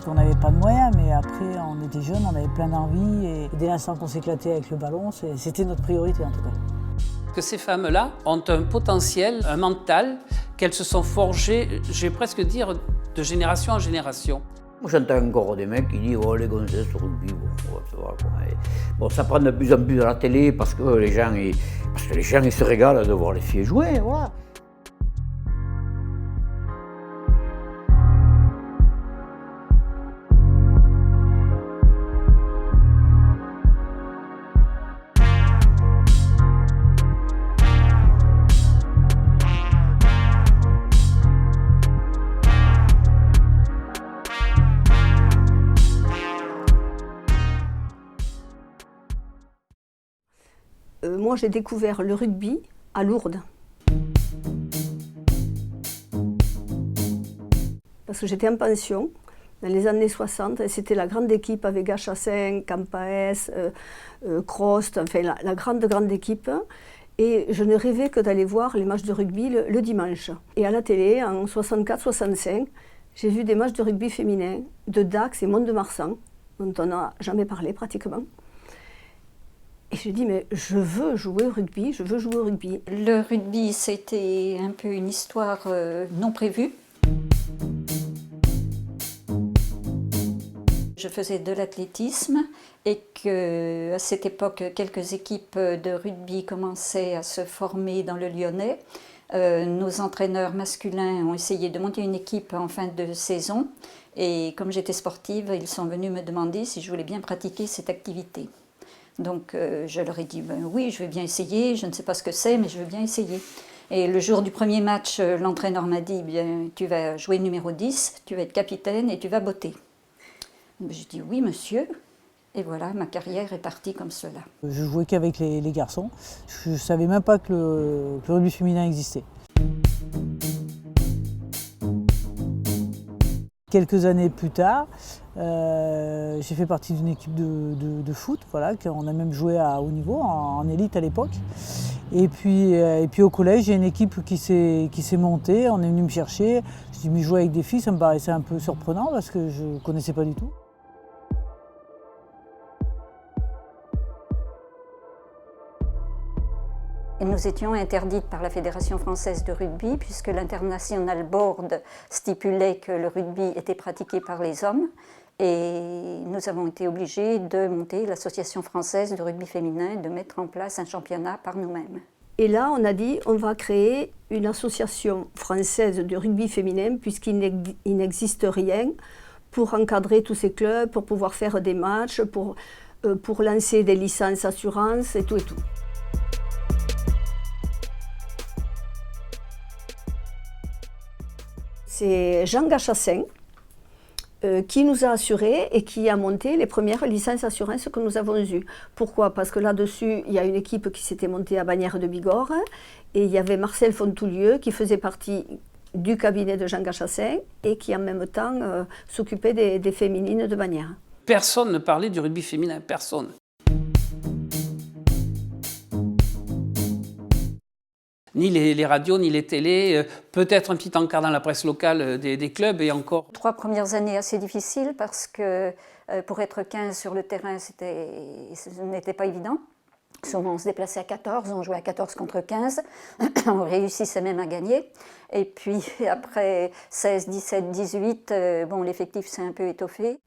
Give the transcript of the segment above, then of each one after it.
On n'avait pas de moyens, mais après, on était jeunes, on avait plein d'envie. Et dès l'instant qu'on s'éclatait avec le ballon, c'était notre priorité en tout cas. Que ces femmes-là ont un potentiel, un mental, qu'elles se sont forgées, je vais presque dire, de génération en génération. J'entends encore des mecs qui disent « Oh, les gonzesses au rugby, ça va, quoi. » Bon, ça prend de plus en plus à la télé parce que les gens ils se régalent de voir les filles jouer, voilà. Moi, j'ai découvert le rugby à Lourdes. Parce que j'étais en pension dans les années 60, et c'était la grande équipe avec Gachassin, Campaes, Crost, enfin la grande équipe. Et je ne rêvais que d'aller voir les matchs de rugby le dimanche. Et à la télé, en 64-65, j'ai vu des matchs de rugby féminin de Dax et Mont-de-Marsan, dont on n'a jamais parlé pratiquement. Et j'ai dit, mais je veux jouer au rugby, je veux jouer au rugby. Le rugby, c'était un peu une histoire non prévue. Je faisais de l'athlétisme et qu'à cette époque, quelques équipes de rugby commençaient à se former dans le Lyonnais. Nos entraîneurs masculins ont essayé de monter une équipe en fin de saison. Et comme j'étais sportive, ils sont venus me demander si je voulais bien pratiquer cette activité. Donc je leur ai dit ben, oui, je vais bien essayer, je ne sais pas ce que c'est, mais je veux bien essayer. Et le jour du premier match, l'entraîneur m'a dit bien, tu vas jouer numéro 10, tu vas être capitaine et tu vas botter. J'ai dit oui, monsieur. Et voilà, ma carrière est partie comme cela. Je jouais qu'avec les garçons, je ne savais même pas que le rugby féminin existait. Quelques années plus tard, j'ai fait partie d'une équipe de foot, voilà, qu'on a même joué à haut niveau, en élite à l'époque. Et puis au collège, il y a une équipe qui s'est montée, on est venu me chercher. Je dis mais jouer avec des filles, ça me paraissait un peu surprenant parce que je ne connaissais pas du tout. Et nous étions interdites par la Fédération française de rugby puisque l'International Board stipulait que le rugby était pratiqué par les hommes. Et nous avons été obligés de monter l'Association française de rugby féminin, de mettre en place un championnat par nous-mêmes. Et là, on a dit on va créer une association française de rugby féminin puisqu'il n'existe rien pour encadrer tous ces clubs, pour pouvoir faire des matchs, pour lancer des licences assurances et tout et tout. C'est Jean Gachassin qui nous a assurés et qui a monté les premières licences assurances que nous avons eues. Pourquoi ? Parce que là-dessus, il y a une équipe qui s'était montée à Bagnères de Bigorre et il y avait Marcel Fontoulieu qui faisait partie du cabinet de Jean Gachassin et qui en même temps s'occupait des féminines de Bagnères. Personne ne parlait du rugby féminin, personne. Ni les radios, ni les télés, peut-être un petit encart dans la presse locale des clubs et encore. 3 premières années assez difficiles parce que pour être 15 sur le terrain, ce n'était pas évident. Souvent on se déplaçait à 14, on jouait à 14 contre 15, on réussissait même à gagner. Et puis après 16, 17, 18, bon, l'effectif s'est un peu étoffé.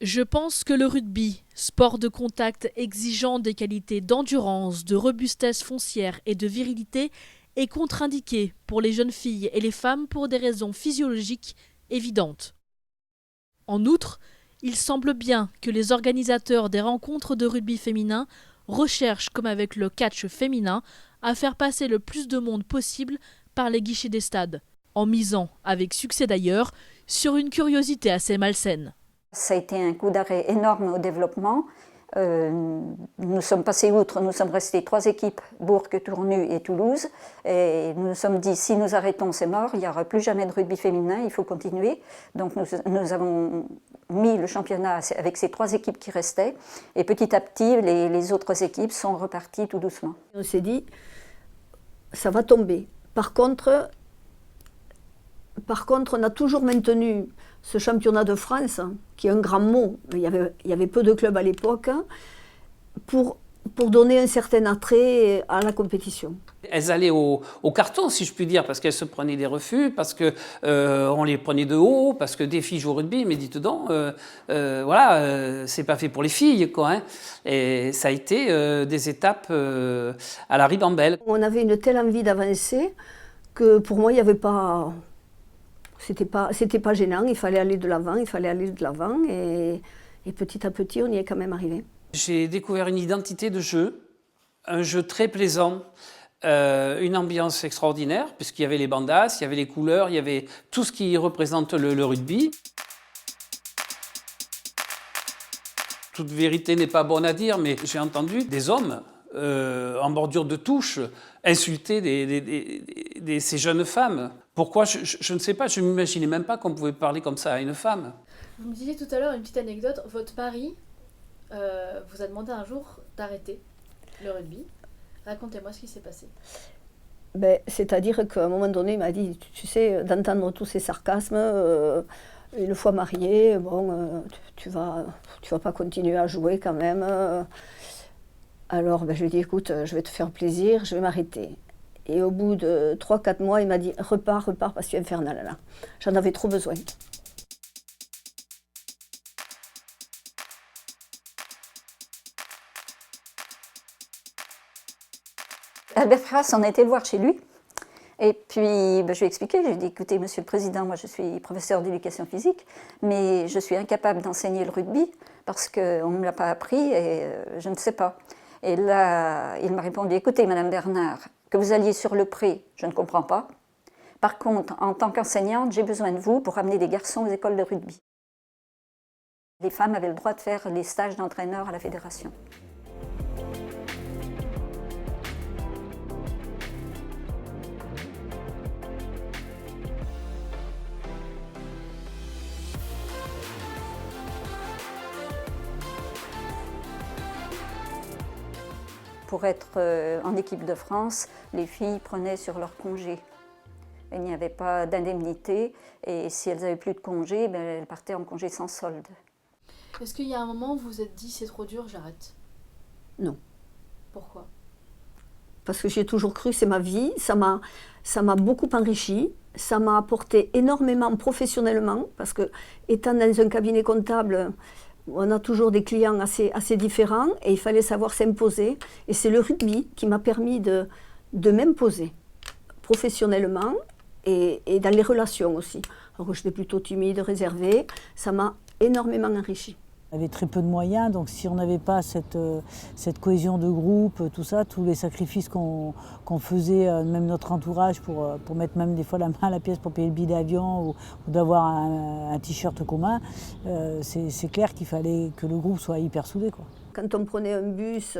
Je pense que le rugby, sport de contact exigeant des qualités d'endurance, de robustesse foncière et de virilité, est contre-indiqué pour les jeunes filles et les femmes pour des raisons physiologiques évidentes. En outre, il semble bien que les organisateurs des rencontres de rugby féminin recherchent, comme avec le catch féminin, à faire passer le plus de monde possible par les guichets des stades, en misant, avec succès d'ailleurs, sur une curiosité assez malsaine. Ça a été un coup d'arrêt énorme au développement Nous sommes passés outre, nous sommes restés 3 équipes, Bourg, Tournu et Toulouse, et nous nous sommes dit, si nous arrêtons, c'est mort, il n'y aura plus jamais de rugby féminin, il faut continuer. Donc nous avons mis le championnat avec ces 3 équipes qui restaient, et petit à petit, les autres équipes sont reparties tout doucement. On s'est dit, ça va tomber. Par contre, on a toujours maintenu ce championnat de France, qui est un grand mot, il y avait peu de clubs à l'époque, pour donner un certain attrait à la compétition. Elles allaient au carton, si je puis dire, parce qu'elles se prenaient des refus, parce qu'on les prenait de haut, parce que des filles jouent au rugby, mais dites donc, voilà, c'est pas fait pour les filles, quoi. Hein. Et ça a été des étapes à la ribambelle. On avait une telle envie d'avancer que pour moi, il n'y avait pas... C'était pas gênant, il fallait aller de l'avant, et petit à petit, on y est quand même arrivé. J'ai découvert une identité de jeu, un jeu très plaisant, une ambiance extraordinaire, puisqu'il y avait les bandas, il y avait les couleurs, il y avait tout ce qui représente le rugby. Toute vérité n'est pas bonne à dire, mais j'ai entendu des hommes en bordure de touche insulter ces jeunes femmes. Pourquoi je ne sais pas, je ne m'imaginais même pas qu'on pouvait parler comme ça à une femme. Vous me disiez tout à l'heure une petite anecdote, votre mari vous a demandé un jour d'arrêter le rugby. Racontez-moi ce qui s'est passé. C'est-à-dire qu'à un moment donné, il m'a dit, tu sais, d'entendre tous ces sarcasmes, une fois marié, bon, tu vas pas continuer à jouer quand même. Alors je lui ai dit, écoute, je vais te faire plaisir, je vais m'arrêter. Et au bout de 3-4 mois, il m'a dit, repars, parce que tu es infernal là. J'en avais trop besoin. Albert Frass, on a été le voir chez lui. Et puis, je lui ai expliqué, je lui ai dit, écoutez, monsieur le président, moi je suis professeur d'éducation physique, mais je suis incapable d'enseigner le rugby parce qu'on ne me l'a pas appris et je ne sais pas. Et là, il m'a répondu, écoutez, madame Bernard, que vous alliez sur le pré, je ne comprends pas. Par contre, en tant qu'enseignante, j'ai besoin de vous pour amener des garçons aux écoles de rugby. Les femmes avaient le droit de faire les stages d'entraîneur à la fédération. Pour être en équipe de France, les filles prenaient sur leur congé. Il n'y avait pas d'indemnité et si elles n'avaient plus de congé, elles partaient en congé sans solde. Est-ce qu'il y a un moment où vous vous êtes dit c'est trop dur, j'arrête? Non. Pourquoi? Parce que j'ai toujours cru, c'est ma vie, ça m'a beaucoup enrichi, ça m'a apporté énormément professionnellement, parce que étant dans un cabinet comptable, on a toujours des clients assez différents et il fallait savoir s'imposer. Et c'est le rugby qui m'a permis de m'imposer professionnellement et dans les relations aussi. Alors que j'étais plutôt timide, réservée, ça m'a énormément enrichi. On avait très peu de moyens, donc si on n'avait pas cette cohésion de groupe, tout ça, tous les sacrifices qu'on faisait, même notre entourage, pour mettre même des fois la main à la pièce pour payer le billet d'avion ou d'avoir un t-shirt commun, c'est clair qu'il fallait que le groupe soit hyper soudé, quoi. Quand on prenait un bus,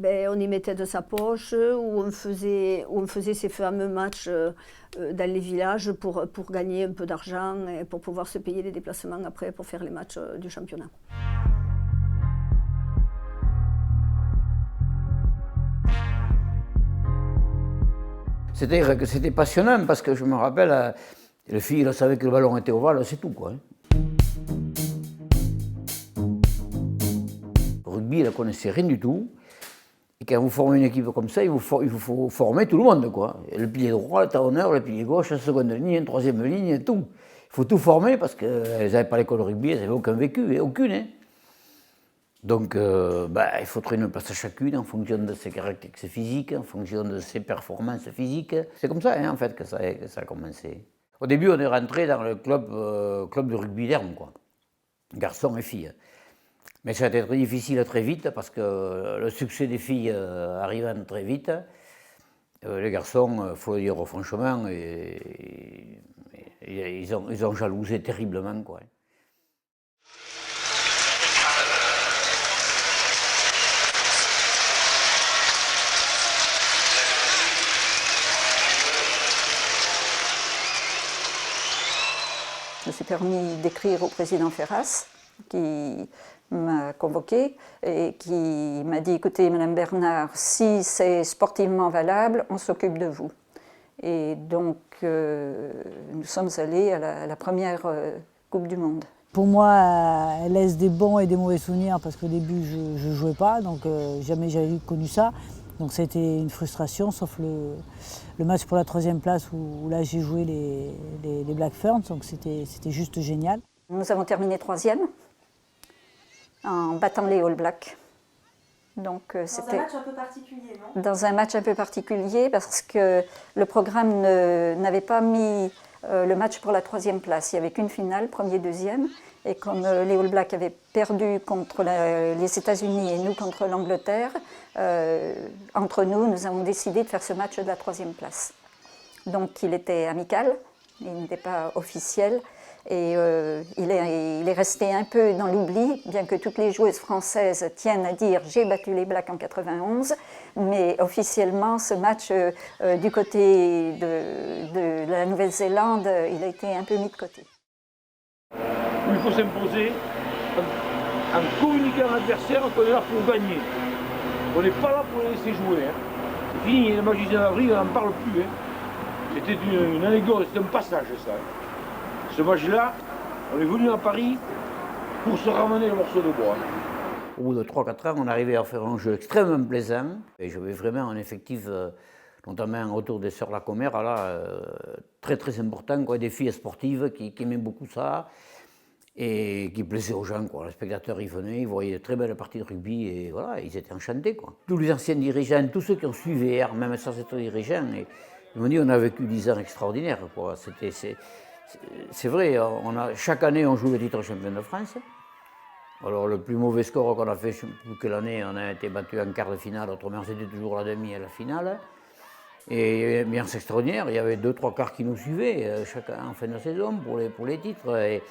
on y mettait de sa poche, ou on faisait ces fameux matchs dans les villages pour gagner un peu d'argent et pour pouvoir se payer les déplacements après pour faire les matchs du championnat. C'était passionnant parce que je me rappelle, les filles elles savaient que le ballon était ovale, c'est tout, quoi. Le rugby, elles ne connaissaient rien du tout. Et quand vous formez une équipe comme ça, il vous faut former tout le monde, quoi. Le pilier droit, le talonneur, le pilier gauche, la seconde ligne, la troisième ligne, tout. Il faut tout former parce qu'elles n'avaient pas l'école de rugby, elles n'avaient aucun vécu, aucune. Hein. Donc, il faut trouver une place à chacune en fonction de ses caractéristiques physiques, en fonction de ses performances physiques. C'est comme ça, hein, en fait, que ça a commencé. Au début, on est rentré dans le club de rugby d'Hermes, quoi. Garçons et filles. Mais ça a été très difficile très vite parce que le succès des filles arrivant très vite, les garçons, il faut le dire franchement, ils ont jalousé terriblement, quoi. me suis permis d'écrire au président Ferras, qui m'a convoqué et qui m'a dit, écoutez, Madame Bernard, si c'est sportivement valable, on s'occupe de vous. Et donc, nous sommes allés à la première Coupe du Monde. Pour moi, elle laisse des bons et des mauvais souvenirs parce qu'au début, je ne jouais pas, donc jamais j'avais connu ça. Donc ça a été une frustration, sauf le match pour la 3e place où là j'ai joué les Black Ferns, donc c'était juste génial. Nous avons terminé 3e en battant les All Blacks. Donc, dans un match un peu particulier, non? Dans un match un peu particulier parce que le programme n'avait pas mis le match pour la 3e place. Il n'y avait qu'une finale, 1er, 2e. Et comme les All Blacks avaient perdu contre les États-Unis et nous contre l'Angleterre, entre nous avons décidé de faire ce match de la 3e place. Donc il était amical, il n'était pas officiel. Et il est resté un peu dans l'oubli, bien que toutes les joueuses françaises tiennent à dire « j'ai battu les Blacks en 91 », mais officiellement, ce match du côté de la Nouvelle-Zélande, il a été un peu mis de côté. Il faut s'imposer en communiquant à l'adversaire qu'on est là pour gagner. On n'est pas là pour les laisser jouer. C'est fini, le match du 19 avril, on n'en parle plus. C'était une anecdote, c'était un passage ça. Ce match-là, on est venu à Paris pour se ramener le morceau de bois. Au bout de 3-4 ans, on arrivait à faire un jeu extrêmement plaisant. Et j'avais vraiment un effectif, notamment autour des sœurs Lacomère, là, très très important, quoi, des filles sportives qui aimaient beaucoup ça et qui plaisaient aux gens, quoi. Les spectateurs, ils venaient, ils voyaient de très belles parties de rugby et voilà, ils étaient enchantés, quoi. Tous les anciens dirigeants, tous ceux qui ont suivi VR, même sans être dirigeants, ils m'ont dit on a vécu 10 ans extraordinaires, quoi. C'est vrai, chaque année on joue le titre champion de France. Alors le plus mauvais score qu'on a fait, je ne sais plus quelle année, on a été battu en quart de finale, autrement c'était toujours la demi et la finale. Et bien c'est extraordinaire, il y avait 2-3 quarts qui nous suivaient en fin de saison pour les titres. Et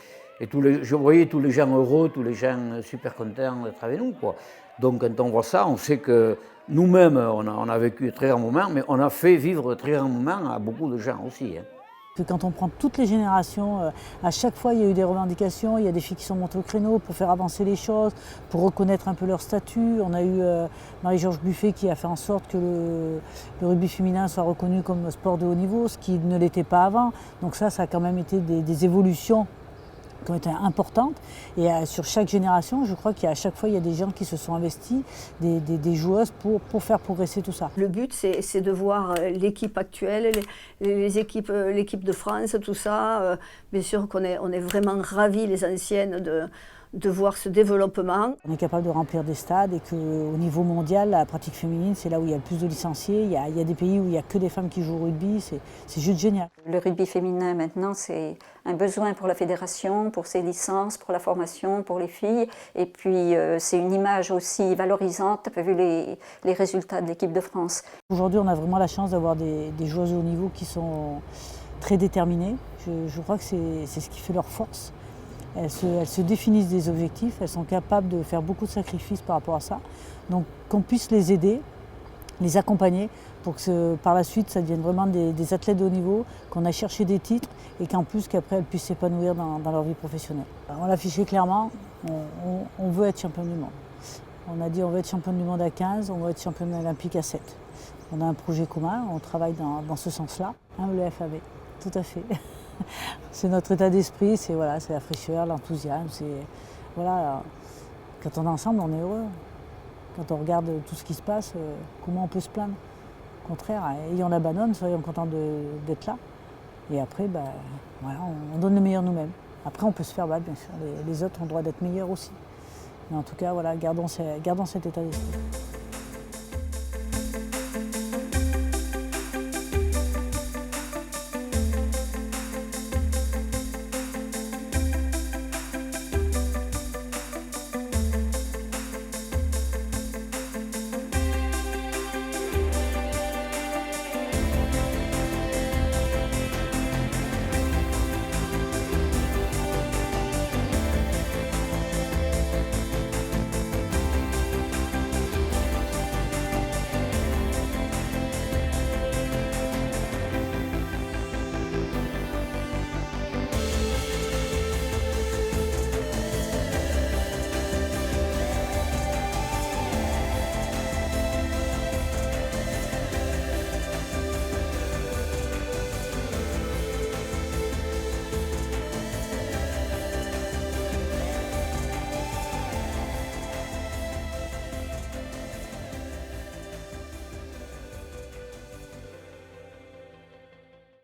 je voyais tous les gens heureux, tous les gens super contents d'être avec nous, quoi. Donc quand on voit ça, on sait que nous-mêmes, on a vécu de très grands moments, mais on a fait vivre de très grands moments à beaucoup de gens aussi. Quand on prend toutes les générations, à chaque fois il y a eu des revendications, il y a des filles qui sont montées au créneau pour faire avancer les choses, pour reconnaître un peu leur statut. On a eu Marie-Georges Buffet qui a fait en sorte que le rugby féminin soit reconnu comme sport de haut niveau, ce qui ne l'était pas avant. Donc ça a quand même été des évolutions qui ont été importantes. Et sur chaque génération, je crois qu'à chaque fois, il y a des gens qui se sont investis, des joueuses pour faire progresser tout ça. Le but, c'est de voir l'équipe actuelle, l'équipe de France, tout ça. Bien sûr qu'on est vraiment ravis, les anciennes, de voir ce développement. On est capable de remplir des stades et qu'au niveau mondial, la pratique féminine, c'est là où il y a le plus de licenciés. Il y a des pays où il n'y a que des femmes qui jouent au rugby, c'est juste génial. Le rugby féminin maintenant, c'est un besoin pour la fédération, pour ses licences, pour la formation, pour les filles. Et puis c'est une image aussi valorisante, vu les résultats de l'équipe de France. Aujourd'hui, on a vraiment la chance d'avoir des joueuses de haut niveau qui sont très déterminées. Je crois que c'est ce qui fait leur force. Elles se définissent des objectifs, elles sont capables de faire beaucoup de sacrifices par rapport à ça. Donc qu'on puisse les aider, les accompagner pour que par la suite ça devienne vraiment des athlètes de haut niveau, qu'on a cherché des titres et qu'après elles puissent s'épanouir dans leur vie professionnelle. On l'a affiché clairement, on veut être championne du monde. On a dit on veut être championne du monde à 15, on veut être championne olympique à 7. On a un projet commun, on travaille dans ce sens-là, le FAV, tout à fait. C'est notre état d'esprit, c'est la fraîcheur, l'enthousiasme. Voilà, quand on est ensemble, on est heureux. Quand on regarde tout ce qui se passe, comment on peut se plaindre? Au contraire, ayons la banane, soyons contents d'être là. Et après, on donne le meilleur nous-mêmes. Après, on peut se faire battre, bien sûr. Les autres ont le droit d'être meilleurs aussi. Mais en tout cas, gardons cet état d'esprit.